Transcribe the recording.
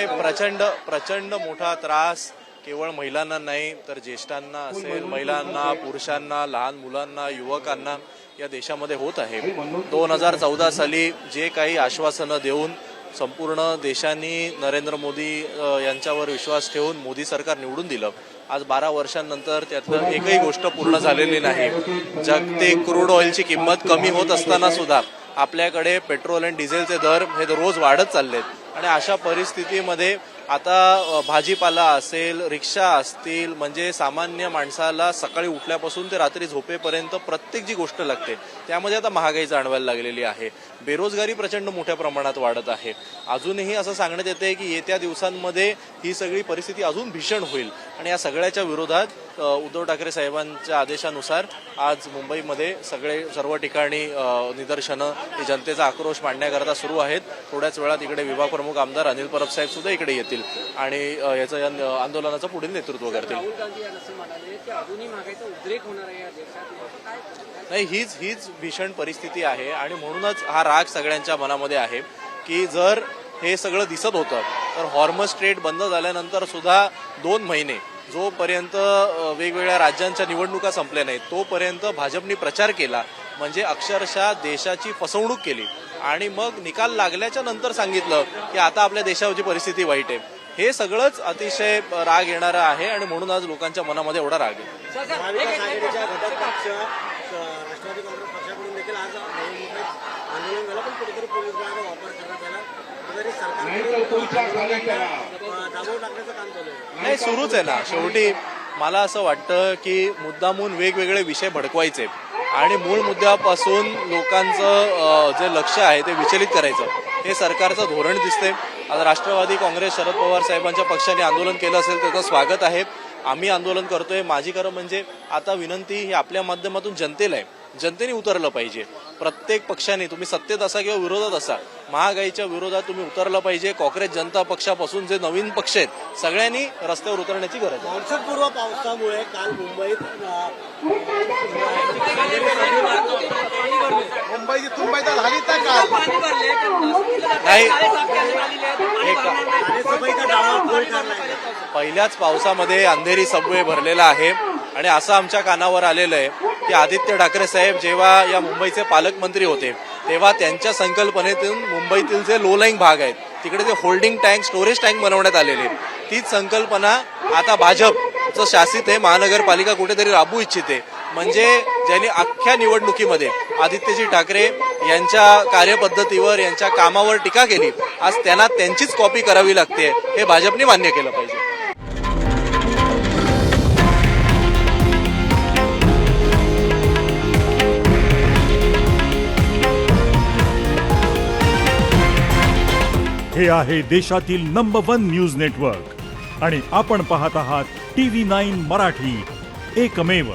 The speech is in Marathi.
प्रचंड प्रचंड मोठा त्रास केवळ महिलांना नाही तर ज्येष्ठांना असेल, महिलांना, पुरुषांना, लहान मुलांना, युवकांना या देशामध्ये होत आहे। 2014 साली जे काही आश्वासनं देऊन संपूर्ण देशांनी नरेंद्र मोदी यांच्यावर विश्वास ठेवून मोदी सरकार निवडून दिलं, आज 12 वर्षांनंतर त्यातलं एकही गोष्ट पूर्ण झालेली नाही। जागतिक क्रूड ऑइलची किंमत कमी होत असताना सुद्धा आपल्याकडे पेट्रोल आणि डिझेलचे दर हे रोज वाढत चाललेत आणि अशा परिस्थितीमध्ये आता भाजीपाला असेल, रिक्षा असतील, म्हणजे सामान्य माणसाला सकाळी उठल्यापासून ते रात्री झोपेपर्यंत प्रत्येक जी गोष्ट लागते त्यामध्ये आता महागाई जाणवायला लागलेली आहे। बेरोजगारी प्रचंड मोठ्या प्रमाणात वाढत आहे। अजूनही असं सांगण्यात येते की येत्या दिवसांमध्ये ही सगळी परिस्थिती अजून भीषण होईल आणि या सगळ्याच्या विरोधात उद्धव ठाकरे साहेबांच्या आदेशानुसार आज मुंबईमध्ये सर्व ठिकाणी निदर्शनं, जनतेचा आक्रोश मांडण्याकरता सुरू आहेत। थोड्याच वेळात इकडे विभाग प्रमुख आमदार अनिल परब साहेब सुद्धा इकडे येतील आणि याचं आंदोलनाचं पुढील नेतृत्व करतील। नाही, हीच भीषण परिस्थिती आहे आणि म्हणूनच हा राग सगळ्यांच्या मनामध्ये आहे की जर हे सगळं दिसत होतं तर हॉर्मस स्ट्रेट बंद झाल्यानंतर सुद्धा 2 महिने जोपर्यंत वेगवेगळ्या राज्यांच्या निवडणुका संपल्या नाहीत तोपर्यंत भाजपने प्रचार केला, म्हणजे अक्षरशः देशाची फसवणूक केली आणि मग निकाल लागल्याच्या नंतर सांगितलं की आता आपल्या देशाची परिस्थिती वाईट आहे। हे सगळंच अतिशय राग येणारं आहे आणि म्हणून आज लोकांच्या मनामध्ये एवढा राग आहे। नाही, सुरूच आहे ना। शेवटी मला असं वाटतं की मुद्दामून वेगवेगळे विषय भडकवायचे आणि मूळ मुद्द्यापासून लोकांचं जे लक्ष आहे ते विचलित करायचं, हे सरकारचं धोरण दिसते। आज राष्ट्रवादी काँग्रेस, शरद पवार साहेबांच्या पक्षाने आंदोलन केलं असेल त्याचं स्वागत आहे। आम्ही आंदोलन करतोय। माझी खरं म्हणजे आता विनंती ही आपल्या माध्यमातून जनतेला आहे, जनतेने उतरलं पाहिजे। प्रत्येक पक्षाने, तुम्ही सत्तेत असा किंवा विरोधात असा, महागाईच्या विरोधात तुम्ही उतरलं पाहिजे। काँग्रेस जनता पक्षापासून जे नवीन पक्ष आहेत सगळ्यांनी रस्त्यावर उतरण्याची गरज आहे। मान्सूनपूर्व पावसामुळे काल मुंबईत झाली तर नाही, पहिल्याच पावसामध्ये अंधेरी सबवे भरलेला आहे आणि असं आमच्या कानावर आलेलं आहे की आदित्य ठाकरे साहेब जेव्हा या मुंबईचे पालकमंत्री होते तेव्हा त्यांच्या संकल्पनेतून मुंबईतील जे लो लाईंग भाग आहेत तिकडे ते होल्डिंग टँक, स्टोरेज टँक बनवण्यात आलेले। तीच संकल्पना आता भाजपचं शासित आहे महानगरपालिका कुठेतरी राबवू इच्छिते, म्हणजे ज्यांनी अख्ख्या निवडणुकीमध्ये आदित्यजी ठाकरे यांच्या कार्यपद्धतीवर, यांच्या कामावर टीका केली, आज त्यांना त्यांचीच कॉपी करावी लागते, हे भाजपने मान्य केलं पाहिजे। हे आहे देशातील नंबर 1 न्यूज नेटवर्क आणि आपण पाहत आहात TV9 मराठी, एकमेव।